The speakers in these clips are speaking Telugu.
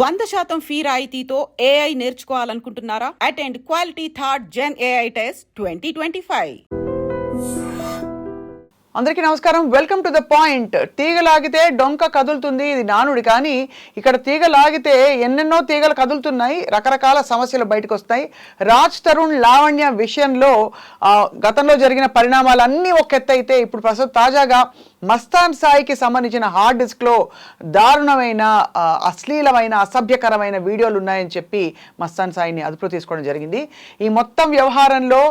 100% ఫీ రాయితీతో ఏఐ నేర్చుకోవాలనుకుంటున్నారా? Attend quality third gen AI test 2025. అందరికీ నమస్కారం. Welcome to the point. తీగ లాగితే డొంక కదులుతుంది, ఇది నానుడి. కానీ ఇక్కడ తీగ లాగితే ఎన్నెన్నో తీగలు కదులుతున్నాయి, రకరకాల సమస్యలు బయటకు వస్తాయి. రాజ్ తరుణ్ లావణ్య విషయంలో గతంలో జరిగిన పరిణామాలన్నీ ఒక ఎత్తు అయితే, ఇప్పుడు ప్రస్తుతం తాజాగా మస్తాన్ సాయికి సంబంధించిన హార్డ్ డిస్క్లో దారుణమైన అశ్లీలమైన అసభ్యకరమైన వీడియోలు ఉన్నాయని చెప్పి మస్తాన్ సాయిని అదుపులో తీసుకోవడం జరిగింది. ఈ మొత్తం వ్యవహారంలో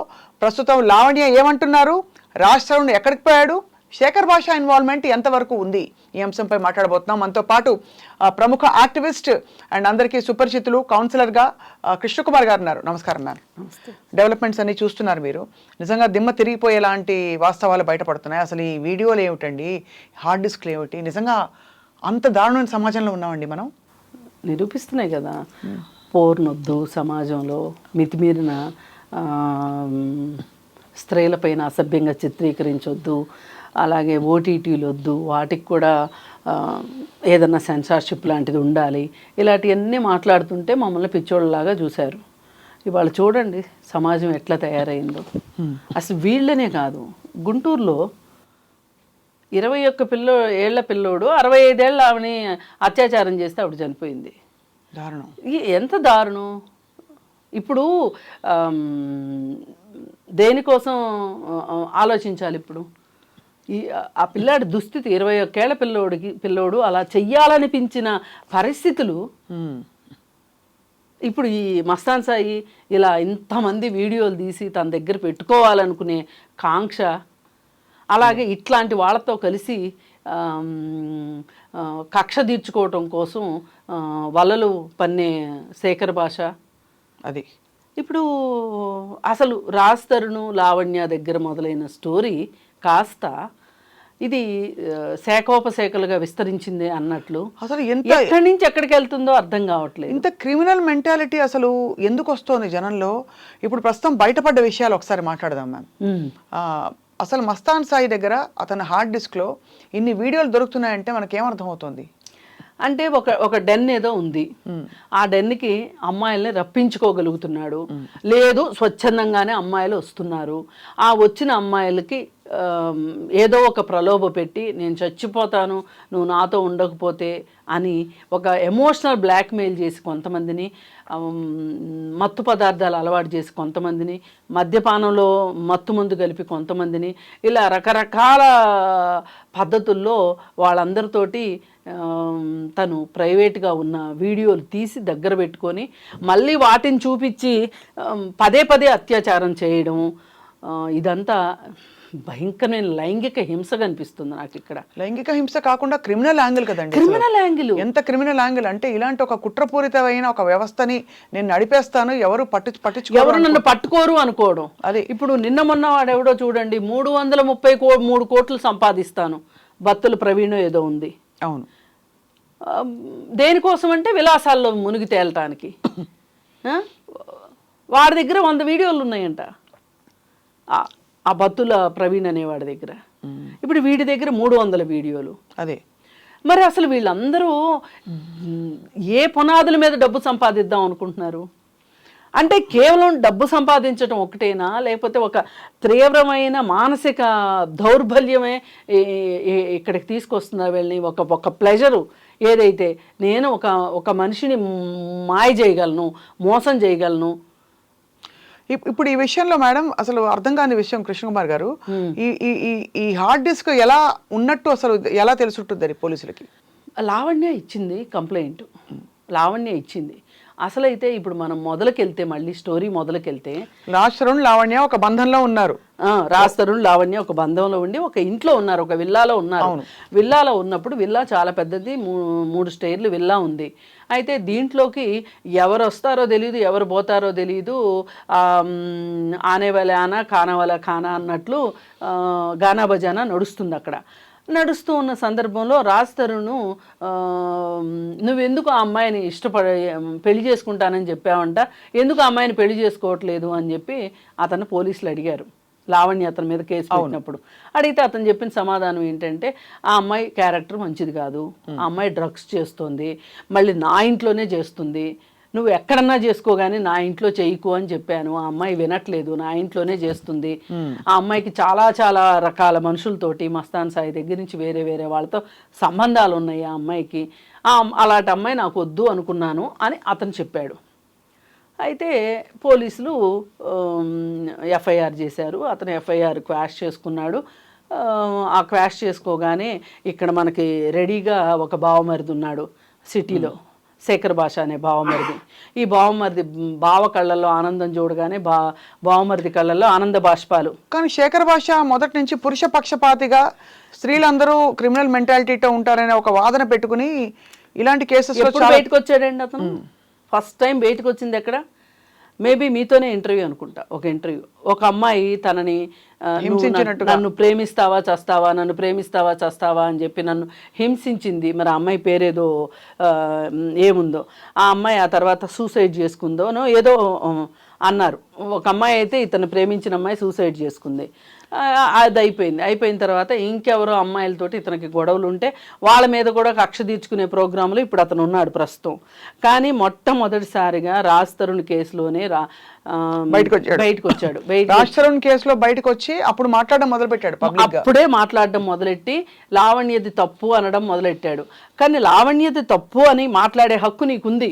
ప్రస్తుతం లావణ్య ఏమంటున్నారు, రాజ్ తరుణ్ ఎక్కడికి పోయాడు, శేఖర్ భాష ఇన్వాల్వ్మెంట్ ఎంతవరకు ఉంది, ఈ అంశంపై మాట్లాడబోతున్నాం. మనతో పాటు ప్రముఖ యాక్టివిస్ట్ అండ్ అందరికీ సుపరిచితులు, కౌన్సిలర్గా కృష్ణకుమార్ గారు ఉన్నారు. నమస్కారం మ్యామ్. డెవలప్మెంట్స్ అన్ని చూస్తున్నారు మీరు. నిజంగా దిమ్మ తిరిగిపోయేలాంటి వాస్తవాలు బయటపడుతున్నాయి. అసలు ఈ వీడియోలు ఏమిటండి, హార్డ్ డిస్క్లు ఏమిటి, నిజంగా అంత దారుణమైన సమాజంలో ఉన్నామండి మనం. నిరూపిస్తున్నాయి కదా, పోర్నొద్దు, సమాజంలో మితిమీరిన స్త్రీలపైన అసభ్యంగా చిత్రీకరించొద్దు, అలాగే ఓటీటీలు వద్దు, వాటికి కూడా ఏదన్నా సెన్సార్షిప్ లాంటిది ఉండాలి, ఇలాంటివన్నీ మాట్లాడుతుంటే మమ్మల్ని పిచ్చోళ్ళలాగా చూశారు. ఇవాళ చూడండి సమాజం ఎట్లా తయారైందో. అసలు వీళ్ళనే కాదు, గుంటూరులో 21 ఏళ్ల పిల్లోడు 65 ఏళ్ళ ఆవిని అత్యాచారం చేస్తే ఆవిడ చనిపోయింది. దారుణం. ఎంత దారుణం. ఇప్పుడు దేనికోసం ఆలోచించాలి ఇప్పుడు? ఆ పిల్లాడి దుస్థితి, 21 ఏళ్ల పిల్లోడు అలా చెయ్యాలనిపించిన పరిస్థితులు. ఇప్పుడు ఈ మస్తాన్ సాయి ఇలా ఇంతమంది వీడియోలు తీసి తన దగ్గర పెట్టుకోవాలనుకునే కాంక్ష, అలాగే ఇట్లాంటి వాళ్ళతో కలిసి కక్ష తీర్చుకోవటం కోసం వలలు పన్నే శేఖర్ భాష. అది ఇప్పుడు అసలు రాజ్ తరుణ్ లావణ్య దగ్గర మొదలైన స్టోరీ కాస్త ఇది శాఖోపశాఖలుగా విస్తరించింది అన్నట్లు, అసలు ఎక్కడి నుంచి ఎక్కడికి వెళ్తుందో అర్థం కావట్లేదు. ఇంత క్రిమినల్ మెంటాలిటీ అసలు ఎందుకు వస్తుంది జనంలో? ఇప్పుడు ప్రస్తుతం బయటపడ్డ విషయాలు ఒకసారి మాట్లాడదాం మ్యామ్. అసలు మస్తాన్ సాయి దగ్గర అతని హార్డ్ డిస్క్లో ఇన్ని వీడియోలు దొరుకుతున్నాయంటే మనకేమర్థం అవుతుంది అంటే ఒక డెన్ ఏదో ఉంది, ఆ డెన్కి అమ్మాయిల్ని రప్పించుకోగలుగుతున్నాడు. లేదు, స్వచ్ఛందంగానే అమ్మాయిలు వస్తున్నారు. ఆ వచ్చిన అమ్మాయిలకి ఏదో ఒక ప్రలోభ పెట్టి నేను చచ్చిపోతాను నువ్వు నాతో ఉండకపోతే అని ఒక ఎమోషనల్ బ్లాక్మెయిల్ చేసి కొంతమందిని, మత్తు పదార్థాలు అలవాటు చేసి కొంతమందిని, మద్యపానంలో మత్తు మందు కలిపి కొంతమందిని, ఇలా రకరకాల పద్ధతుల్లో వాళ్ళందరితోటి తను ప్రైవేట్గా ఉన్న వీడియోలు తీసి దగ్గర పెట్టుకొని మళ్ళీ వాటిని చూపించి పదే పదే అత్యాచారం చేయడం, ఇదంతా భయంకరమైన లైంగిక హింస కనిపిస్తుంది నాకు ఇక్కడ. లైంగిక హింస కాకుండా క్రిమినల్ యాంగిల్ కదండి. క్రిమినల్ యాంగిల్, ఎంత క్రిమినల్ యాంగిల్ అంటే ఇలాంటి ఒక కుట్రపూరితమైన ఒక వ్యవస్థని నేను నడిపేస్తాను, ఎవరు ఎవరు నన్ను పట్టుకోరు అనుకోవడం. అది ఇప్పుడు నిన్న మొన్న వాడెవడో చూడండి 333 కోట్లు సంపాదిస్తాను, బత్తుల ప్రవీణ్ ఏదో ఉంది. అవును. దేనికోసం అంటే విలాసాల్లో మునిగి తేలటానికి. వాడి దగ్గర 100 వీడియోలు ఉన్నాయంట, ఆ బత్తుల ప్రవీణ్ అనేవాడి దగ్గర. ఇప్పుడు వీడి దగ్గర 300 వీడియోలు. అదే మరి అసలు వీళ్ళందరూ ఏ పునాదుల మీద డబ్బు సంపాదిద్దాం అనుకుంటున్నారు? అంటే కేవలం డబ్బు సంపాదించడం ఒకటేనా, లేకపోతే ఒక తీవ్రమైన మానసిక దౌర్బల్యమే ఇక్కడికి తీసుకొస్తుందా వీళ్ళని? ఒక ప్లెజరు ఏదైతే, నేను ఒక మనిషిని మాయ చేయగలను, మోసం చేయగలను. ఇప్పుడు ఈ విషయంలో మేడం అసలు అర్థం కాని విషయం కృష్ణకుమార్ గారు, ఈ హార్డ్ డిస్క్ ఎలా ఉన్నట్టు అసలు ఎలా తెలుసుంటుంది పోలీసులకి? లావణ్య ఇచ్చింది కంప్లైంట్, లావణ్య ఇచ్చింది. అసలైతే ఇప్పుడు మనం మొదలుకెళ్తే, మళ్ళీ స్టోరీ మొదలుకెళ్తే, రాజ్ తరుణ్ లావణ్య ఒక బంధంలో ఉన్నారు. రాజ్ తరుణ్ లావణ్య ఒక బంధంలో ఉండి ఒక ఇంట్లో ఉన్నారు, ఒక విల్లాలో ఉన్నారు. విల్లాలో ఉన్నప్పుడు విల్లా చాలా పెద్దది, 3 స్టైర్లు విల్లా ఉంది. అయితే దీంట్లోకి ఎవరు వస్తారో తెలియదు, ఎవరు పోతారో తెలియదు. ఆనే వాళ్ళ ఆనా, ఖానా వాళ్ళ ఖానా అన్నట్లు గానా బజానా నడుస్తుంది అక్కడ. నడుస్తూ ఉన్న సందర్భంలో రాజ్ తరుణ్ నువ్వెందుకు ఆ అమ్మాయిని పెళ్లి చేసుకుంటానని చెప్పావంట, ఎందుకు ఆ అమ్మాయిని పెళ్లి చేసుకోవట్లేదు అని చెప్పి అతను పోలీసులు అడిగారు లావణ్య అతని మీద కేసు పెట్టినప్పుడు. అడిగితే అతను చెప్పిన సమాధానం ఏంటంటే ఆ అమ్మాయి క్యారెక్టర్ మంచిది కాదు, ఆ అమ్మాయి డ్రగ్స్ చేస్తుంది, మళ్ళీ నా ఇంట్లోనే చేస్తుంది, నువ్వు ఎక్కడన్నా చేసుకో కానీ నా ఇంట్లో చేయకు అని చెప్పాను, ఆ అమ్మాయి వినట్లేదు, నా ఇంట్లోనే చేస్తుంది, ఆ అమ్మాయికి చాలా చాలా రకాల మనుషులతోటి మస్తాన్ సాయి దగ్గర నుంచి వేరే వేరే వాళ్ళతో సంబంధాలు ఉన్నాయి ఆ అమ్మాయికి, అలాంటి అమ్మాయి నాకు వద్దు అనుకున్నాను అని అతను చెప్పాడు. అయితే పోలీసులు ఎఫ్ఐఆర్ చేశారు. అతను ఎఫ్ఐఆర్ క్వాష్ చేసుకున్నాడు. ఆ క్వాష్ చేసుకోగానే ఇక్కడ మనకి రెడీగా ఒక బావమరిది ఉన్నాడు సిటీలో, శేఖర్ భాష అనే బావమరిది. ఈ బావమరిది బావ కళ్ళల్లో ఆనందం చూడగానే బావమరిది కళ్ళల్లో ఆనంద బాష్పాలు. కానీ శేఖర్ భాష మొదటి నుంచి పురుష పక్షపాతిగా స్త్రీలందరూ క్రిమినల్ మెంటాలిటీతో ఉంటారనే ఒక వాదన పెట్టుకుని ఇలాంటి కేసెస్ బయటకు వచ్చాడండి అతను. ఫస్ట్ టైం బయటకు వచ్చింది ఎక్కడ, మేబీ మీతోనే ఇంటర్వ్యూ అనుకుంటా, ఒక ఇంటర్వ్యూ. ఒక అమ్మాయి తనని నన్ను ప్రేమిస్తావా చస్తావా, నన్ను ప్రేమిస్తావా చస్తావా అని చెప్పి నన్ను హింసించింది. మరి ఆ అమ్మాయి పేరేదో ఏముందో, ఆ అమ్మాయి ఆ తర్వాత సూసైడ్ చేసుకుందోనో ఏదో అన్నారు. ఒక అమ్మాయి అయితే ఇతను ప్రేమించిన అమ్మాయి సూసైడ్ చేసుకుంది. అది అయిపోయిన తర్వాత ఇంకెవరో అమ్మాయిలతోటి ఇతనికి గొడవలు ఉంటే వాళ్ళ మీద కూడా కక్ష తీర్చుకునే ప్రోగ్రాంలో ఇప్పుడు అతను ఉన్నాడు ప్రస్తుతం. కానీ మొట్టమొదటిసారిగా రాజ్ తరుణ్ కేసులోనే బయటకు వచ్చాడు. రాజ్ తరుణ్ కేసులో బయటకు వచ్చి అప్పుడు మాట్లాడడం మొదలుపెట్టాడు. అప్పుడే మాట్లాడడం మొదలెట్టి లావణ్యది తప్పు అనడం మొదలెట్టాడు. కానీ లావణ్యది తప్పు అని మాట్లాడే హక్కు నీకుంది,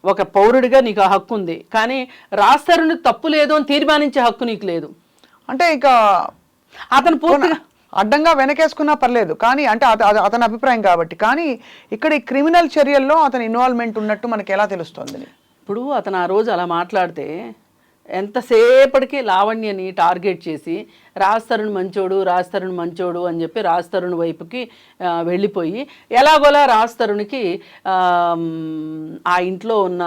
ఒక పౌరుడిగా నీకు ఆ హక్కు ఉంది. కానీ రాజ్ తరుణ్ తప్పు లేదు అని తీర్మానించే హక్కు నీకు లేదు. అంటే ఇక అతను పూర్తిగా అడ్డంగా వెనకేసుకున్నా పర్లేదు, కానీ అంటే అతని అభిప్రాయం కాబట్టి. కానీ ఇక్కడ ఈ క్రిమినల్ చర్యల్లో అతని ఇన్వాల్వ్మెంట్ ఉన్నట్టు మనకి ఎలా తెలుస్తుంది? ఇప్పుడు అతను ఆ రోజు అలా మాట్లాడితే ఎంతసేపటికి లావణ్యని టార్గెట్ చేసి రాజ్ తరుణ్ మంచోడు అని చెప్పి రాజ్ తరుణ్ వైపుకి వెళ్ళిపోయి ఎలాగోలా రాజ్ తరుణ్కి ఆ ఇంట్లో ఉన్న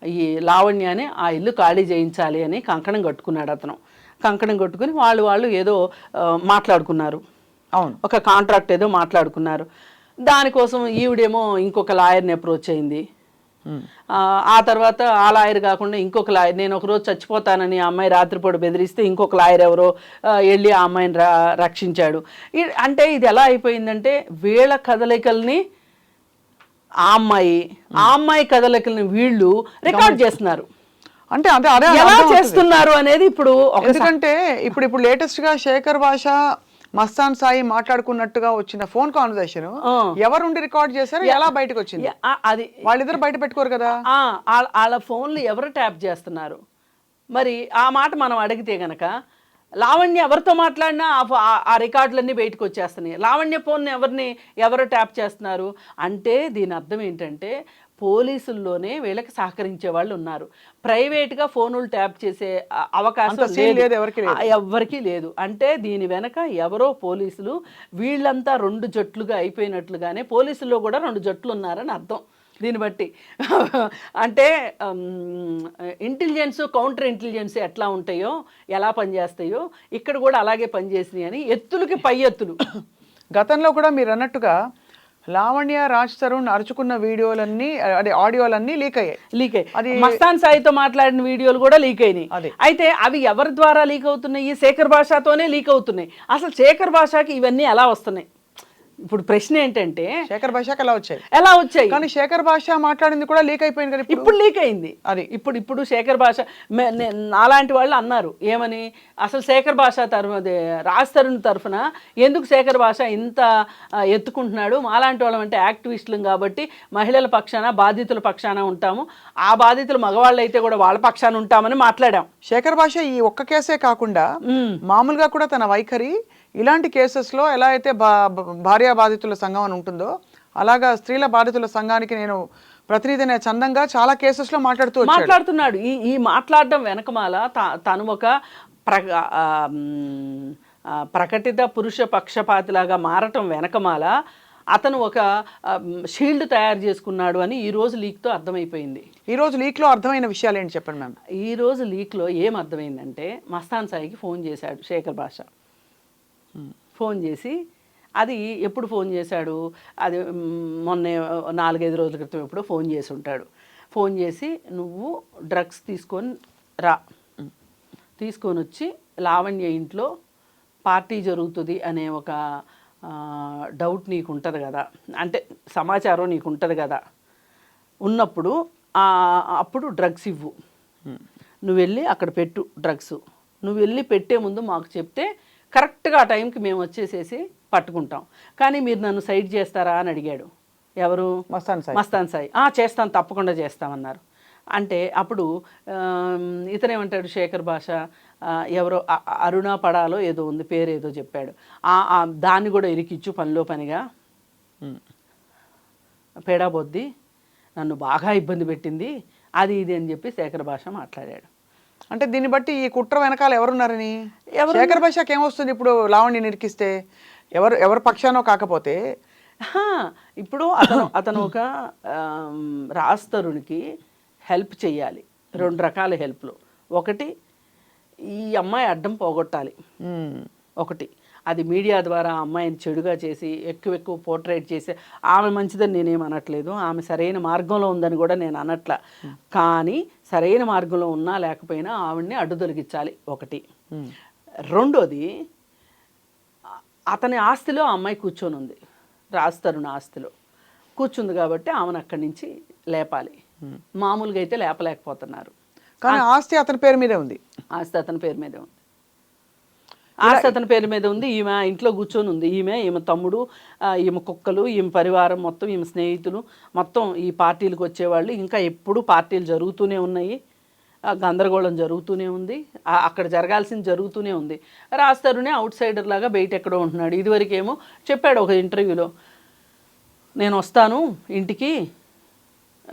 ఈ లావణ్యని ఆ ఇల్లు ఖాళీ చేయించాలి అని కంకణం కట్టుకున్నాడు అతను. కంకణం కట్టుకుని వాళ్ళు ఏదో మాట్లాడుకున్నారు, అవును, ఒక కాంట్రాక్ట్ ఏదో మాట్లాడుకున్నారు. దానికోసం ఈవిడేమో ఇంకొక లాయర్ని అప్రోచ్ అయింది. ఆ తర్వాత ఆ లాయర్ కాకుండా ఇంకొక లాయర్, నేను ఒకరోజు చచ్చిపోతానని ఆ అమ్మాయి రాత్రిపూట బెదిరిస్తే ఇంకొక లాయర్ ఎవరో వెళ్ళి ఆ అమ్మాయిని రక్షించాడు. అంటే ఇది ఎలా అయిపోయిందంటే వీళ్ళ కదలికల్ని ఆ అమ్మాయి కదలికల్ని వీళ్ళు రికార్డ్ చేస్తున్నారు. అంటే అదే ఎలా చేస్తున్నారు అనేది ఇప్పుడు. ఎందుకంటే ఇప్పుడు లేటెస్ట్ గా శేఖర్ భాష మస్తాన్ సాయి మాట్లాడుకున్నట్టుగా వచ్చిన ఫోన్ కాన్వర్సేషన్ ఎవరుండి రికార్డ్ చేశారు, ఎలా బయటకు వచ్చింది? అది వాళ్ళిద్దరు బయట పెట్టుకోరు కదా, వాళ్ళ ఫోన్లు ఎవరు ట్యాప్ చేస్తున్నారు? మరి ఆ మాట మనం అడిగితే గనక లావణ్య ఎవరితో మాట్లాడినా ఆ రికార్డులన్నీ బయటకు వచ్చేస్తున్నాయి. లావణ్య ఫోన్ ఎవరు ట్యాప్ చేస్తున్నారు అంటే దీని అర్థం ఏంటంటే పోలీసుల్లోనే వీళ్ళకి సహకరించే వాళ్ళు ఉన్నారు. ప్రైవేట్గా ఫోనులు ట్యాప్ చేసే అవకాశం ఎవరికి లేదు. అంటే దీని వెనక ఎవరో పోలీసులు, వీళ్ళంతా రెండు జట్లుగా అయిపోయినట్లుగానే పోలీసుల్లో కూడా రెండు జట్లు ఉన్నారని అర్థం దీన్ని బట్టి. అంటే ఇంటెలిజెన్స్ కౌంటర్ ఇంటెలిజెన్స్ ఎట్లా ఉంటాయో, ఎలా పనిచేస్తాయో ఇక్కడ కూడా అలాగే పనిచేసినాయి అని ఎత్తులకి పై ఎత్తులు. గతంలో కూడా మీరు అన్నట్టుగా లావణ్య రాజ్ తరుణ్ అరుచుకున్న వీడియోలన్నీ అదే ఆడియోలన్నీ లీక్ అయ్యాయి. అది మస్తాన్ సాయితో మాట్లాడిన వీడియోలు కూడా లీక్ అయినాయి. అయితే అవి ఎవరి ద్వారా లీక్ అవుతున్నాయి? శేఖర్ భాషతోనే లీక్ అవుతున్నాయి. అసలు శేఖర్ భాషకి ఇవన్నీ ఎలా వస్తున్నాయి? ఇప్పుడు ప్రశ్న ఏంటంటే శేఖర్ భాషకి ఎలా వచ్చాయి? కానీ శేఖర్ భాష మాట్లాడింది కూడా లీక్ అయిపోయింది కదా, ఇప్పుడు లీక్ అయింది. అది ఇప్పుడు శేఖర్ భాష అలాంటి వాళ్ళు అన్నారు ఏమని, అసలు శేఖర్ భాష రాజ్ తరుణ్ తరఫున ఎందుకు శేఖర్ భాష ఇంత ఎత్తుకుంటున్నాడు? అలాంటి వాళ్ళం అంటే యాక్టివిస్టులు కాబట్టి మహిళల పక్షాన బాధితుల పక్షాన ఉంటాము, ఆ బాధితులు మగవాళ్ళు అయితే కూడా వాళ్ళ పక్షాన ఉంటామని మాట్లాడాం. శేఖర్ భాష ఈ ఒక్క కేసే కాకుండా మామూలుగా కూడా తన వైఖరి ఇలాంటి కేసెస్లో ఎలా అయితే భార్యా బాధితుల సంఘం అని ఉంటుందో అలాగా స్త్రీల బాధితుల సంఘానికి నేను ప్రతినిధినే చందంగా చాలా కేసెస్లో మాట్లాడుతున్నాడు. ఈ మాట్లాడడం వెనకమాల తను ఒక ప్రకటిత పురుష పక్షపాతిలాగా మారటం వెనకమాల అతను ఒక షీల్డ్ తయారు చేసుకున్నాడు అని ఈ రోజు లీక్తో అర్థమైపోయింది. ఈ రోజు లీక్లో అర్థమైన విషయాలు ఏంటి చెప్పండి మ్యామ్? ఈ రోజు లీక్లో ఏం అర్థమైందంటే మస్తాన్ సాయికి ఫోన్ చేశాడు శేఖర్ భాష. ఫోన్ చేసి, అది ఎప్పుడు ఫోన్ చేశాడు? అది మొన్న 4-5 రోజుల క్రితం ఎప్పుడో ఫోన్ చేసి ఉంటాడు. ఫోన్ చేసి నువ్వు డ్రగ్స్ తీసుకొని వచ్చి లావణ్య ఇంట్లో పార్టీ జరుగుతుంది అనే ఒక డౌట్ నీకు ఉంటుంది కదా, అంటే సమాచారం నీకు ఉంటుంది కదా, ఉన్నప్పుడు అప్పుడు డ్రగ్స్ ఇవ్వు, నువ్వు వెళ్ళి అక్కడ పెట్టు డ్రగ్స్, నువ్వు వెళ్ళి పెట్టే ముందు మాకు చెప్తే కరెక్ట్గా ఆ టైంకి మేము వచ్చేసేసి పట్టుకుంటాం, కానీ మీరు నన్ను సైడ్ చేస్తారా అని అడిగాడు. ఎవరు? మస్తాన్ సాయి. చేస్తాను, తప్పకుండా చేస్తామన్నారు. అంటే అప్పుడు ఇతనేమంటాడు, శేఖర్ భాష ఎవరో అరుణా పడాలో ఏదో ఉంది, పేరు ఏదో చెప్పాడు, దాన్ని కూడా ఇరికిచ్చు పనిలో పనిగా, పేడాబొద్ది నన్ను బాగా ఇబ్బంది పెట్టింది అది ఇది అని చెప్పి శేఖర్ భాష మాట్లాడాడు. అంటే దీన్ని బట్టి ఈ కుట్ర వెనకాల ఎవరున్నారని శేఖర్ భాషకి ఏమొస్తుంది? ఇప్పుడు లావణ్య నిరికిస్తే ఎవరు పక్షానో కాకపోతే ఇప్పుడు అతను ఒక రాజ్ తరుణ్కి హెల్ప్ చేయాలి. 2 రకాల హెల్ప్లు. ఒకటి, ఈ అమ్మాయి అడ్డం పోగొట్టాలి. ఒకటి, అది మీడియా ద్వారా అమ్మాయిని చెడుగా చేసి ఎక్కువ పోర్ట్రేట్ చేసి, ఆమె మంచిదని నేనేం అనట్లేదు, ఆమె సరైన మార్గంలో ఉందని కూడా నేను అనట్లా, కానీ సరైన మార్గంలో ఉన్నా లేకపోయినా ఆవిడ్ని అడ్డు తొలగించాలి ఒకటి. రెండోది, అతని ఆస్తిలో ఆ అమ్మాయి కూర్చొని ఉంది, రాజ్ తరుణ్ ఆస్తిలో కూర్చుంది కాబట్టి ఆమెను అక్కడి నుంచి లేపాలి. మామూలుగా అయితే లేపలేకపోతున్నారు. కానీ ఆస్తి అతని పేరు మీదే ఉంది. ఆస్తి అతని పేరు మీదే ఉంది. ఆస్తి అతని పేరు మీద ఉంది. ఈమె ఇంట్లో కూర్చొని ఉంది. ఈమె తమ్ముడు, ఈమె కుక్కలు, ఈమె పరివారం మొత్తం, ఈమె స్నేహితులు మొత్తం ఈ పార్టీలకు వచ్చేవాళ్ళు. ఇంకా ఎప్పుడు పార్టీలు జరుగుతూనే ఉన్నాయి, గందరగోళం జరుగుతూనే ఉంది, అక్కడ జరగాల్సింది జరుగుతూనే ఉంది. రాజ్ తరుణే అవుట్ సైడర్ లాగా బయట ఎక్కడో ఉంటున్నాడు. ఇదివరకేమో చెప్పాడు ఒక ఇంటర్వ్యూలో, నేను వస్తాను ఇంటికి,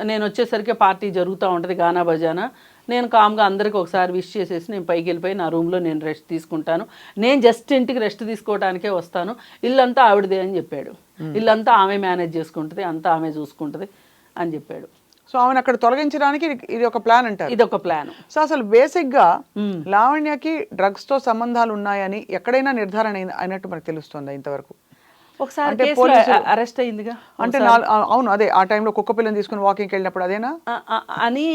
నేను వచ్చేసరికి పార్టీ జరుగుతూ ఉంటుంది గానా బజానా, నేను కామ్గా అందరికీ ఒకసారి విష్ చేసేసి నేను పైకి వెళ్ళిపోయి నా రూమ్లో నేను రెస్ట్ తీసుకుంటాను, నేను జస్ట్ ఇంటికి రెస్ట్ తీసుకోవడానికే వస్తాను, ఇల్లంతా ఆవిడదే అని చెప్పాడు. ఇల్లంతా ఆమె మేనేజ్ చేసుకుంటుంది, అంతా ఆమె చూసుకుంటుంది అని చెప్పాడు. సో ఆమెను అక్కడ తొలగించడానికి ఇది ఒక ప్లాన్ అంటారు. ఇది ఒక ప్లాన్. సో అసలు బేసిక్గా లావణ్యకి డ్రగ్స్తో సంబంధాలు ఉన్నాయని ఎక్కడైనా నిర్ధారణ అయినట్టు మనకు తెలుస్తుందా ఇంతవరకు? ఒకసారి అరెస్ట్ అయిందిగా, అంటే అవును, అదే ఆ టైంలో కుక్క పిల్లని తీసుకుని వాకింగ్కి వెళ్ళినప్పుడు అదేనా అని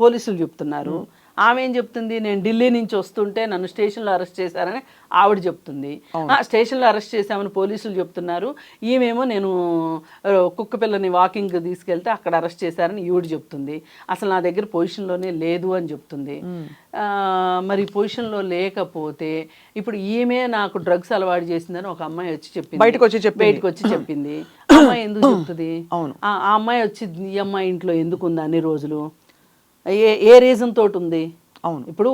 పోలీసులు చెప్తున్నారు. ఆమె ఏం చెప్తుంది, నేను ఢిల్లీ నుంచి వస్తుంటే నన్ను స్టేషన్లో అరెస్ట్ చేశారని ఆవిడ చెప్తుంది. స్టేషన్లో అరెస్ట్ చేశామని పోలీసులు చెప్తున్నారు. ఈమెమో నేను కుక్క పిల్లని వాకింగ్ తీసుకెళ్తే అక్కడ అరెస్ట్ చేశారని ఈవిడ చెప్తుంది. అసలు నా దగ్గర పొజిషన్లోనే లేదు అని చెప్తుంది. మరి పొజిషన్లో లేకపోతే ఇప్పుడు ఈమె నాకు డ్రగ్స్ అలవాటు చేసిందని ఒక అమ్మాయి వచ్చి చెప్పింది, బయటకు వచ్చి చెప్పింది. అమ్మాయి ఎందుకు చెప్తుంది? ఆ అమ్మాయి వచ్చి ఈ అమ్మాయి ఇంట్లో ఎందుకు ఉంది అన్ని రోజులు, ఏ రీజన్ తోటి ఉంది? అవును, ఇప్పుడు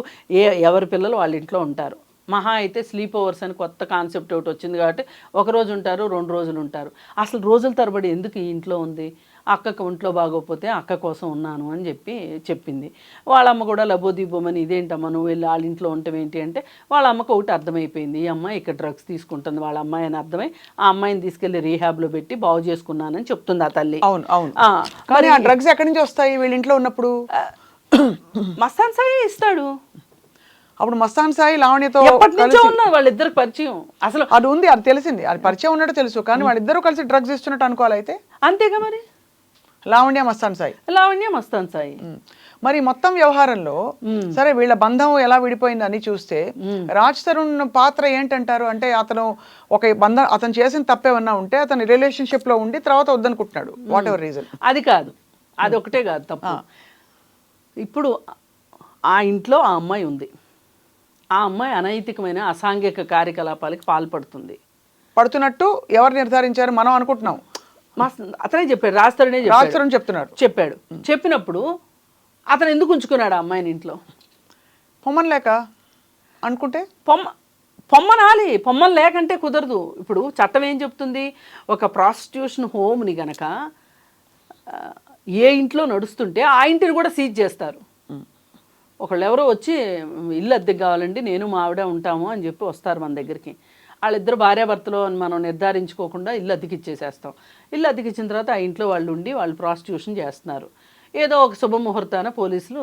ఎవరి పిల్లలు వాళ్ళ ఇంట్లో ఉంటారు. మహా అయితే స్లీప్ ఓవర్స్ అని కొత్త కాన్సెప్ట్ ఒకటి వచ్చింది కాబట్టి 1 రోజు ఉంటారు, 2 రోజులు ఉంటారు. అసలు రోజుల తరబడి ఎందుకు ఈ ఇంట్లో ఉంది? అక్కకు ఒంట్లో బాగోకపోతే అక్క కోసం ఉన్నాను అని చెప్పింది. వాళ్ళ అమ్మ కూడా లబోదీపోమని, ఇదేంటమ్మా నువ్వు వెళ్ళి వాళ్ళ ఇంట్లో ఉంటాం ఏంటి అంటే, వాళ్ళ అమ్మకు ఒకటి అర్థమైపోయింది, ఈ అమ్మాయి ఇక్కడ డ్రగ్స్ తీసుకుంటుంది వాళ్ళ అమ్మాయి అని అర్థమై ఆ అమ్మాయిని తీసుకెళ్లి రీహాబ్లో పెట్టి బాగు చేసుకున్నానని చెప్తుంది ఆ తల్లి. అవును అవును. కానీ ఆ డ్రగ్స్ ఎక్కడి నుంచి వస్తాయి వీళ్ళ ఇంట్లో ఉన్నప్పుడు? మస్తాన్ సాయి ఇస్తాడు. అప్పుడు మస్తాన్ సాయి లావణ్యతో ఎప్పటి నుంచో ఉన్నారు వాళ్ళిద్దరికి పరిచయం. అసలు అది ఉంది, అది తెలిసింది, అది పరిచయం ఉన్నట్టు తెలుసు. కానీ వాళ్ళిద్దరూ కలిసి డ్రగ్స్ ఇస్తున్నట్టు అనుకోవాలి అయితే. అంతేగా మరి, లావణ్య మస్తాన్ సాయి. మరి మొత్తం వ్యవహారంలో సరే వీళ్ళ బంధం ఎలా విడిపోయిందని చూస్తే రాజ్ తరుణ్ పాత్ర ఏంటంటారు? అంటే అతను ఒక బంధం, అతను చేసిన తప్పేమన్నా ఉంటే అతను రిలేషన్షిప్ లో ఉండి తర్వాత వద్దనుకుంటున్నాడు, వాట్ ఎవర్ రీజన్. అది కాదు, అది ఒకటే కాదు తప్పు. ఇప్పుడు ఆ ఇంట్లో ఆ అమ్మాయి ఉంది, ఆ అమ్మాయి అనైతికమైన అసాంఘిక కార్యకలాపాలకి పడుతున్నట్టు ఎవరు నిర్ధారించారు? మనం అనుకుంటున్నాం. అతనే చెప్పాడు, రాజ్ తరుణ్ చెప్పాడు. చెప్పినప్పుడు అతను ఎందుకు ఉంచుకున్నాడు ఆ అమ్మాయిని ఇంట్లో? పొమ్మని లేక అనుకుంటే పొమ్మనాలి, పొమ్మని లేకంటే కుదరదు. ఇప్పుడు చట్టం ఏం చెప్తుంది, ఒక ప్రాస్టిట్యూషన్ హోమ్ని గనక ఏ ఇంట్లో నడుస్తుంటే ఆ ఇంటిని కూడా సీజ్ చేస్తారు. ఒకళ్ళు ఎవరో వచ్చి ఇల్లు అద్దెకి కావాలండి, నేను మా ఆవిడ ఉంటాము అని చెప్పి వస్తారు మన దగ్గరికి. వాళ్ళిద్దరు భార్యాభర్తలు అని మనం నిర్ధారించుకోకుండా ఇల్లు అద్దెకిచ్చేసేస్తాం. ఇల్లు అద్దెకిచ్చిన తర్వాత ఆ ఇంట్లో వాళ్ళు ఉండి వాళ్ళు ప్రాస్టిట్యూషన్ చేస్తున్నారు. ఏదో ఒక శుభముహూర్తాన పోలీసులు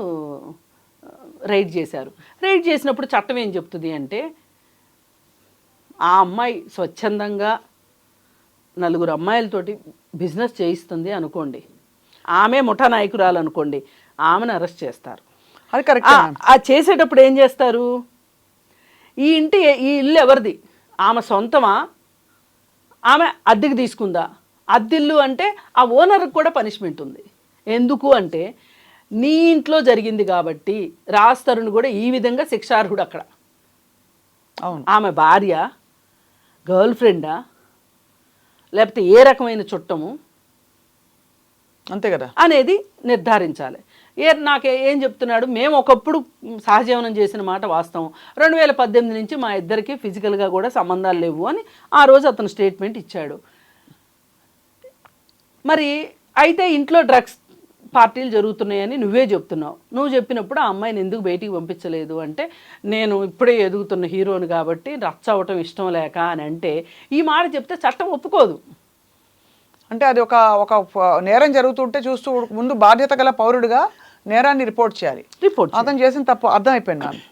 రైడ్ చేశారు. రైడ్ చేసినప్పుడు చట్టం ఏం చెప్తుంది అంటే, ఆ అమ్మాయి స్వచ్ఛందంగా 4 అమ్మాయిలతోటి బిజినెస్ చేయిస్తుంది అనుకోండి, ఆమె ముఠా నాయకురాలు అనుకోండి, ఆమెను అరెస్ట్ చేస్తారు. అది కరెక్ట్. ఆ చేసేటప్పుడు ఏం చేస్తారు, ఈ ఇల్లు ఎవరిది? ఆమె సొంతమా, ఆమె అద్దెకి తీసుకుందా? అద్దిల్లు అంటే ఆ ఓనర్కి కూడా పనిష్మెంట్ ఉంది. ఎందుకు అంటే నీ ఇంట్లో జరిగింది కాబట్టి రాజ్ తరుణ్ కూడా ఈ విధంగా శిక్షార్హుడు అక్కడ. అవును. ఆమె భార్య, గర్ల్ ఫ్రెండా, లేకపోతే ఏ రకమైన చుట్టము అంతే కదా అనేది నిర్ధారించాలి. ఏం చెప్తున్నాడు, మేము ఒకప్పుడు సహజీవనం చేసిన మాట వాస్తవం, 2018 నుంచి మా ఇద్దరికి ఫిజికల్గా కూడా సంబంధాలు లేవు అని ఆ రోజు అతను స్టేట్మెంట్ ఇచ్చాడు. మరి అయితే ఇంట్లో డ్రగ్స్ పార్టీలు జరుగుతున్నాయని నువ్వే చెప్తున్నావు. నువ్వు చెప్పినప్పుడు ఆ అమ్మాయిని ఎందుకు బయటికి పంపించలేదు అంటే, నేను ఇప్పుడే ఎదుగుతున్న హీరోని కాబట్టి రచ్చ అవ్వటం ఇష్టం లేక అని అంటే, ఈ మాట చెప్తే చట్టం ఒప్పుకోదు. అంటే అది ఒక నేరం జరుగుతుంటే చూస్తూ ముందు బాధ్యత గల పౌరుడిగా నేరాన్ని రిపోర్ట్ చేయాలి. అతను చేసిన తప్పు అర్థమైపోయింది నాకు.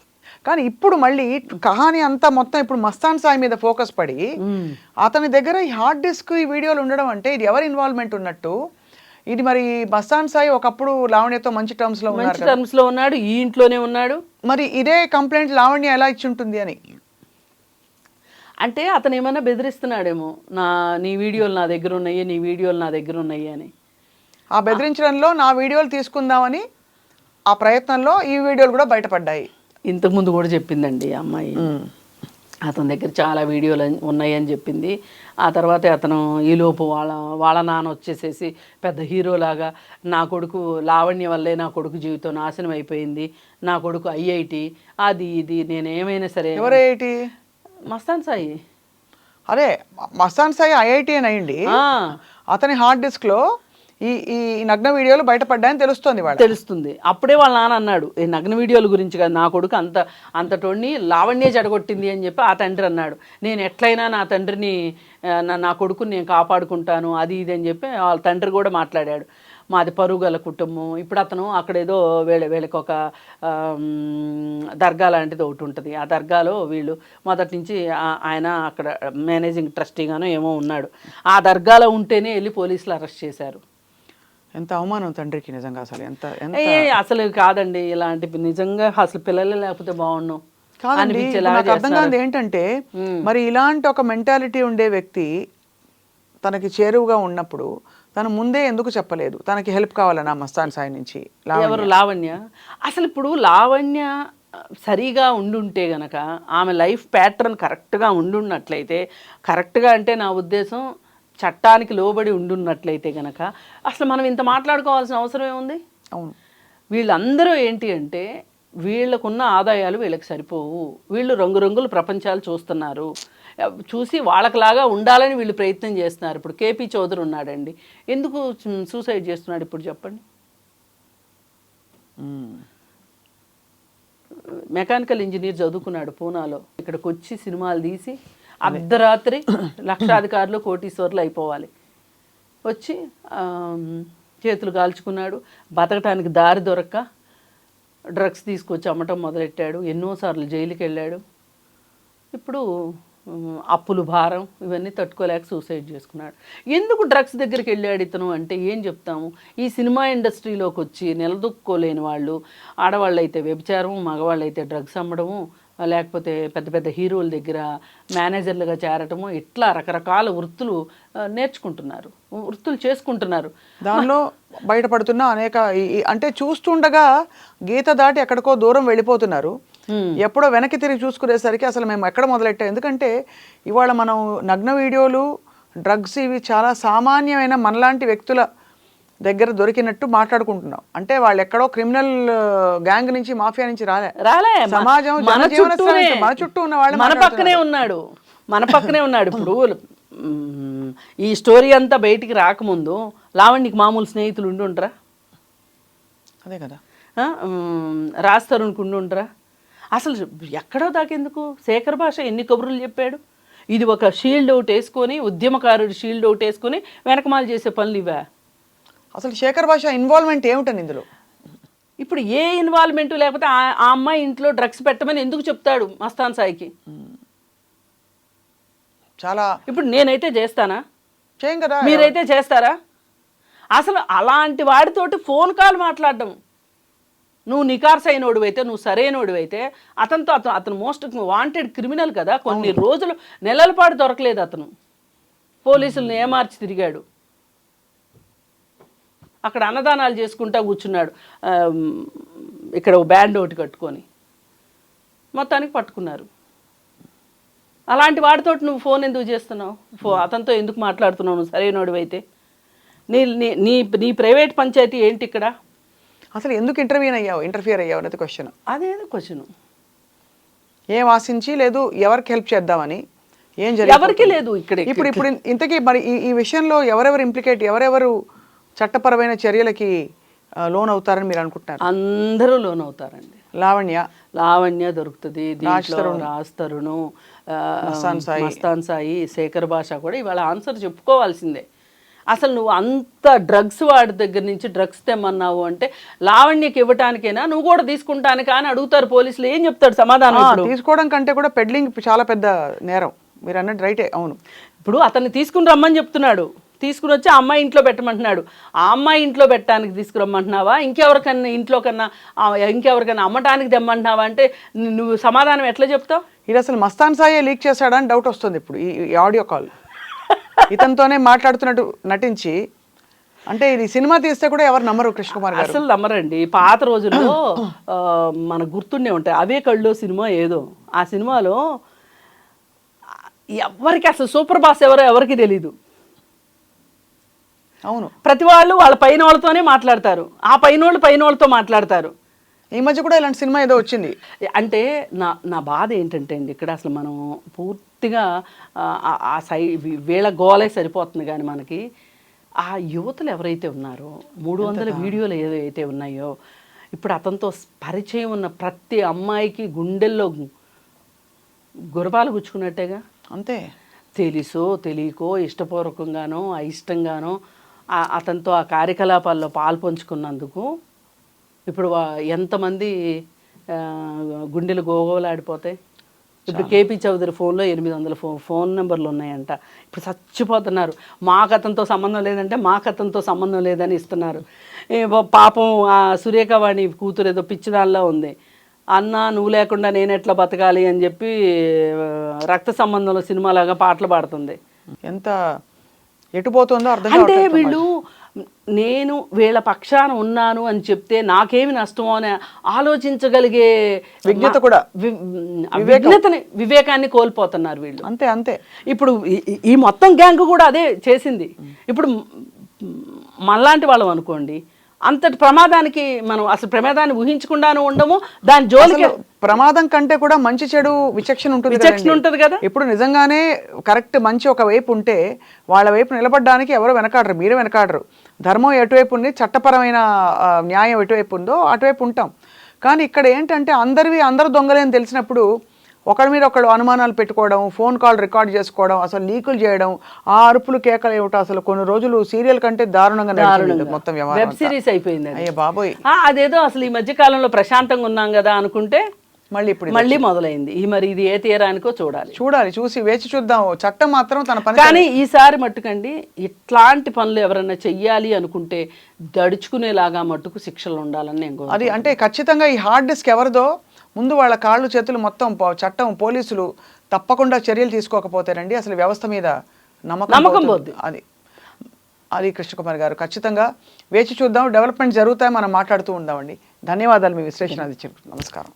కానీ ఇప్పుడు మళ్ళీ కహాని అంతా మొత్తం ఇప్పుడు మస్తాన్ సాయి మీద ఫోకస్ పడి అతని దగ్గర ఈ హార్డ్ డిస్క్ ఈ వీడియోలు ఉండడం అంటే ఇది ఎవరి ఇన్వాల్వ్మెంట్ ఉన్నట్టు? ఇది మరి మస్తాన్ సాయి ఒకప్పుడు లావణ్యతో మంచి టర్మ్స్ లో ఉన్నాడు, ఈ ఇంట్లోనే ఉన్నాడు. మరి ఇదే కంప్లైంట్ లావణ్య ఎలా ఇచ్చి ఉంటుంది అని అంటే అతను ఏమన్నా బెదిరిస్తున్నాడేమో, నీ వీడియోలు నా దగ్గర ఉన్నాయి, నీ వీడియోలు నా దగ్గర ఉన్నాయి అని. ఆ బెదిరించడంలో నా వీడియోలు తీసుకుందామని ఆ ప్రయత్నంలో ఈ వీడియోలు కూడా బయటపడ్డాయి. ఇంతకుముందు కూడా చెప్పిందండి అమ్మాయి, అతని దగ్గర చాలా వీడియోలు ఉన్నాయని చెప్పింది. ఆ తర్వాత అతను ఈలోపు వాళ్ళ నాన్న వచ్చేసేసి పెద్ద హీరోలాగా, నా కొడుకు లావణ్య వల్లే నా కొడుకు జీవితం నాశనం అయిపోయింది, నా కొడుకు ఐఐటి అది ఇది, నేను ఏమైనా సరే. ఎవరు ఐఐటి? మస్తాన్ సాయి. అరే మస్తాన్ సాయి ఐఐటి అని అయ్యండి, అతని హార్డ్ డిస్క్ లో ఈ నగ్న వీడియోలు బయటపడ్డాయని తెలుస్తుంది. అప్పుడే వాళ్ళ నాన్న అన్నాడు, ఈ నగ్న వీడియోల గురించి కాదు, నా కొడుకు అంతటోడిని లావణ్య జడగొట్టింది అని చెప్పి ఆ తండ్రి అన్నాడు. నేను ఎట్లయినా నా తండ్రిని, నా కొడుకుని నేను కాపాడుకుంటాను అది ఇది అని చెప్పి వాళ్ళ తండ్రి కూడా మాట్లాడాడు. మాది పరుగల కుటుంబం. ఇప్పుడు అతను అక్కడేదో వీళ్ళకి ఒక దర్గా లాంటిది ఒకటి ఉంటుంది. ఆ దర్గాలో వీళ్ళు మొదటి నుంచి ఆయన అక్కడ మేనేజింగ్ ట్రస్టీగానో ఏమో ఉన్నాడు. ఆ దర్గాలో ఉంటేనే వెళ్ళి పోలీసులు అరెస్ట్ చేశారు. ఎంత అవమానం తండ్రికి నిజంగా. అసలు ఎంత అసలు కాదండి, ఇలాంటి నిజంగా అసలు పిల్లలే లేకపోతే బాగున్నాం. కాదండి, నాకు అర్థం కాదు ఏంటంటే మరి ఇలాంటి ఒక మెంటాలిటీ ఉండే వ్యక్తి తనకి చేరువుగా ఉన్నప్పుడు తను ముందే ఎందుకు చెప్పలేదు? తనకి హెల్ప్ కావాలన్నా మస్తాన్ సాయి నుంచి? ఎవరు? లావణ్య. అసలు ఇప్పుడు లావణ్య సరిగా ఉండుంటే గనక, ఆమె లైఫ్ ప్యాటర్న్ కరెక్ట్గా ఉండున్నట్లయితే, కరెక్ట్గా అంటే నా ఉద్దేశం చట్టానికి లోబడి ఉండున్నట్లయితే గనక అసలు మనం ఇంత మాట్లాడుకోవాల్సిన అవసరం ఏముంది? అవును. వీళ్ళందరూ ఏంటి అంటే వీళ్ళకున్న ఆదాయాలు వీళ్ళకి సరిపోవు, వీళ్ళు రంగురంగుల ప్రపంచాలు చూస్తున్నారు, చూసి వాళ్ళకిలాగా ఉండాలని వీళ్ళు ప్రయత్నం చేస్తున్నారు. ఇప్పుడు కేపీ చౌదరి ఉన్నాడండి, ఎందుకు సూసైడ్ చేస్తున్నాడు ఇప్పుడు చెప్పండి? మెకానికల్ ఇంజనీర్ చదువుకున్నాడు పూనాలో, ఇక్కడికి వచ్చి సినిమాలు తీసి అర్ధరాత్రి లక్షాధికారులు కోటీశ్వర్లు అయిపోవాలి, వచ్చి చేతులు కాల్చుకున్నాడు. బతకటానికి దారి దొరక్క డ్రగ్స్ తీసుకొచ్చి అమ్మటం మొదలెట్టాడు. ఎన్నోసార్లు జైలుకి వెళ్ళాడు. ఇప్పుడు అప్పులు భారం ఇవన్నీ తట్టుకోలేక సూసైడ్ చేసుకున్నాడు. ఎందుకు డ్రగ్స్ దగ్గరికి వెళ్ళాడు ఇతను అంటే ఏం చెప్తాము? ఈ సినిమా ఇండస్ట్రీలోకి వచ్చి నిలదొక్కుకోలేని వాళ్ళు, ఆడవాళ్ళు అయితే వ్యభిచారం, మగవాళ్ళు అయితే డ్రగ్స్ అమ్మడము, లేకపోతే పెద్ద పెద్ద హీరోల దగ్గర మేనేజర్లుగా చేరటము, ఇట్లా రకరకాల వృత్తులు నేర్చుకుంటున్నారు, వృత్తులు చేసుకుంటున్నారు. దానిలో బయటపడుతున్న అనేక అంటే చూస్తుండగా గీత దాటి ఎక్కడికో దూరం వెళ్ళిపోతున్నారు. ఎప్పుడో వెనక్కి తిరిగి చూసుకునేసరికి అసలు మేము ఎక్కడ మొదలెట్టాం? ఎందుకంటే ఇవాళ మనం నగ్న వీడియోలు, డ్రగ్స్ ఇవి చాలా సామాన్యమైన మనలాంటి వ్యక్తుల దగ్గర దొరికినట్టు మాట్లాడుకుంటున్నాం. అంటే వాళ్ళు ఎక్కడో క్రిమినల్ గ్యాంగ్ నుంచి, మాఫియా నుంచి రాలే. సమాజం మన చుట్టూ ఉన్న వాళ్ళు మన పక్కనే ఉన్నాడు. ఇప్పుడు ఈ స్టోరీ అంతా బయటికి రాకముందు లావణ్యకి మామూలు స్నేహితులు ఉండుంటారా? అదే కదా. రాజ్ తరుణ్కి ఉండుంటారా? అసలు ఎక్కడో దాకెందుకు? శేఖర్ భాష ఎన్ని కబుర్లు చెప్పాడు. ఇది ఒక షీల్డ్ అవుట్ వేసుకొని, ఉద్యమకారుడు షీల్డ్ అవుట్ వేసుకొని వెనకమాలు చేసే పనులు ఇవా? అసలు శేఖర్ భాష ఇన్వాల్వ్మెంట్ ఏమిటని ఇందులో? ఇప్పుడు ఏ ఇన్వాల్వ్మెంట్ లేకపోతే ఆ అమ్మాయి ఇంట్లో డ్రగ్స్ పెట్టమని ఎందుకు చెప్తాడు మస్తాన్ సాయికి? చాలా. ఇప్పుడు నేనైతే చేస్తానా? చేయం కదా. మీరైతే చేస్తారా? అసలు అలాంటి వాడితోటి ఫోన్ కాల్ మాట్లాడడం నువ్వు నికార్సైనోడు అయితే, నువ్వు సరైనోడు అయితే అతనితో అతను మోస్ట్ వాంటెడ్ క్రిమినల్ కదా. కొన్ని రోజులు నెలల పాటు దొరకలేదు అతను, పోలీసులను ఏమార్చి తిరిగాడు, అక్కడ అన్నదానాలు చేసుకుంటా కూర్చున్నాడు, ఇక్కడ ఓ బ్యాండ్ ఒకటి కట్టుకొని, మొత్తానికి పట్టుకున్నారు. అలాంటి వాడితో నువ్వు ఫోన్ ఎందుకు చేస్తున్నావు, అతనితో ఎందుకు మాట్లాడుతున్నావు నువ్వు సరైనోడు అయితే? నీ నీ నీ ప్రైవేట్ పంచాయతీ ఏంటి ఇక్కడ? అసలు ఎందుకు ఇంటర్ఫియర్ అయ్యావు అనేది క్వశ్చన్. అదేదో క్వశ్చన్. ఏం ఆశించి లేదు, ఎవరికి హెల్ప్ చేద్దామని, ఏం జరిగింది ఎవరికి లేదు ఇక్కడ. ఇప్పుడు ఇంతకీ మరి ఈ విషయంలో ఎవరెవరు ఇంప్లికేట్, ఎవరెవరు చట్టపరమైన చర్యలకి లోన్ అవుతారని మీరు అనుకుంటున్నారు? అందరూ లోన్ అవుతారండి. లావణ్య దొరుకుతుంది దీంట్లో, రాజ్ తరుణ్, మస్తాన్ సాయి, శేఖర్ భాష కూడా ఇవాళ ఆన్సర్ చెప్పుకోవాల్సిందే. అసలు నువ్వు అంత డ్రగ్స్ వాడి దగ్గర నుంచి డ్రగ్స్ తెమ్మన్నావు అంటే లావణ్యకి ఇవ్వటానికైనా, నువ్వు కూడా తీసుకుంటానికా అని అడుగుతారు పోలీసులు. ఏం చెప్తాడు సమాధానం? తీసుకోవడం కంటే కూడా పెడ్లింగ్ చాలా పెద్ద నేరం, మీరు అన్నట్టు రైటే. అవును, ఇప్పుడు అతన్ని తీసుకుని రమ్మని చెప్తున్నాడు, తీసుకుని వచ్చి ఆ అమ్మాయి ఇంట్లో పెట్టమంటున్నాడు. ఆ అమ్మాయి ఇంట్లో పెట్టడానికి తీసుకురమ్మంటున్నావా, ఇంకెవరికన్నా ఇంకెవరికన్నా అమ్మటానికి తెమ్మంటున్నావా అంటే నువ్వు సమాధానం ఎట్లా చెప్తావు? ఇది అసలు మస్తాన్ సాయే లీక్ చేశాడని డౌట్ వస్తుంది ఇప్పుడు ఈ ఆడియో కాల్. ఇతనితోనే మాట్లాడుతున్నట్టు నటించి, అంటే ఇది సినిమా తీస్తే కూడా ఎవరు నమ్మరు కృష్ణ కుమార్ గారు. అసలు నమ్మరండి. పాత రోజుల్లో మనకు గుర్తుండే ఉంటాయి, అవే కళ్ళు సినిమా ఏదో, ఆ సినిమాలో ఎవరికి అసలు సూపర్ బాస్ ఎవరికి తెలీదు. అవును, ప్రతి వాళ్ళు వాళ్ళ పైన వాళ్ళతోనే మాట్లాడతారు, ఆ పైన వాళ్ళతో మాట్లాడతారు. ఈ మధ్య కూడా ఇలాంటి సినిమా ఏదో వచ్చింది. అంటే నా బాధ ఏంటంటే అండి, ఇక్కడ అసలు మనం పూర్తిగా ఆ వీళ్ళ గోలే సరిపోతుంది కానీ మనకి ఆ యువతలు ఎవరైతే ఉన్నారో 300 వీడియోలు ఏదైతే ఉన్నాయో, ఇప్పుడు అతనితో పరిచయం ఉన్న ప్రతి అమ్మాయికి గుండెల్లో గురపాలు గుచ్చుకున్నట్టేగా. అంతే, తెలుసో తెలియకో, ఇష్టపూర్వకంగానో అయిష్టంగానో అతనితో ఆ కార్యకలాపాల్లో పాల్పంచుకున్నందుకు ఇప్పుడు ఎంతమంది గుండెలు గోగోలాడిపోతాయి. ఇప్పుడు కేపీ చౌదరి ఫోన్లో 800 ఫోన్ నెంబర్లు ఉన్నాయంట. ఇప్పుడు చచ్చిపోతున్నారు, మాకు అతనితో సంబంధం లేదంటే మాకు అతనితో సంబంధం లేదని ఇస్తున్నారు. పాపం ఆ సురేఖవాణి కూతురు ఏదో పిచ్చిదానిలో ఉంది, అన్న నువ్వు లేకుండా నేను ఎట్లా బతకాలి అని చెప్పి రక్త సంబంధంలో సినిమాలాగా పాటలు పాడుతుంది. ఎంత ఎటుపోతుందో అర్థం. అంటే వీళ్ళు నేను వీళ్ళ పక్షాన ఉన్నాను అని చెప్తే నాకేమి నష్టమో అని ఆలోచించగలిగే విజ్ఞత కూడా, వివేకాన్ని కోల్పోతున్నారు వీళ్ళు. అంతే అంతే. ఇప్పుడు ఈ మొత్తం గ్యాంగ్ కూడా అదే చేసింది. ఇప్పుడు మనలాంటి వాళ్ళం అనుకోండి, అంతటి ప్రమాదానికి మనం అసలు ప్రమాదాన్ని ఊహించకుండాను ఉండము, దాని జోలికి. ప్రమాదం కంటే కూడా మంచి చెడు విచక్షణ ఉంటుంది కదా. ఇప్పుడు నిజంగానే కరెక్ట్ మంచి ఒక వైపు ఉంటే వాళ్ళ వైపు నిలబడడానికి ఎవరు వెనకాడరు, మీరే వెనకాడరు. ధర్మం ఎటువైపు ఉంది, చట్టపరమైన న్యాయం ఎటువైపు ఉందో అటువైపు ఉంటాం. కానీ ఇక్కడ ఏంటంటే అందరూ దొంగలే అని తెలిసినప్పుడు ఒకరి మీద ఒకడు అనుమానాలు పెట్టుకోవడం, ఫోన్ కాల్ రికార్డ్ చేసుకోవడం, అసలు లీకులు చేయడం, ఆ అరుపులు కేకలు ఏమిటో అసలు కొన్ని రోజులు సీరియల్ కంటే దారుణంగా మొత్తం వెబ్ సిరీస్ అయిపోయింది. అయ్యే బాబోయ్, అదేదో అసలు ఈ మధ్య కాలంలో ప్రశాంతంగా ఉన్నాం కదా అనుకుంటే మళ్ళీ మొదలైంది. మరి ఇది ఏ తీరానికో చూసి వేచి చూద్దాం. చట్టం మాత్రం తన పని. కానీ ఈసారి మట్టుకండి ఇట్లాంటి పనులు ఎవరైనా చెయ్యాలి అనుకుంటే దడుచుకునేలాగా మట్టుకు శిక్షలు ఉండాలని నేను అది అంటే ఖచ్చితంగా ఈ హార్డ్ డిస్క్ ఎవరిదో ముందు వాళ్ళ కాళ్ళు చేతులు మొత్తం చట్టం పోలీసులు తప్పకుండా చర్యలు తీసుకోకపోతారండి అసలు వ్యవస్థ మీద నమ్మకం పోద్ది. అది కృష్ణకుమార్ గారు ఖచ్చితంగా వేచి చూద్దాం. డెవలప్మెంట్ జరుగుతాయి, మనం మాట్లాడుతూ ఉందామండి. ధన్యవాదాలు మీ విశ్లేషణ. నమస్కారం.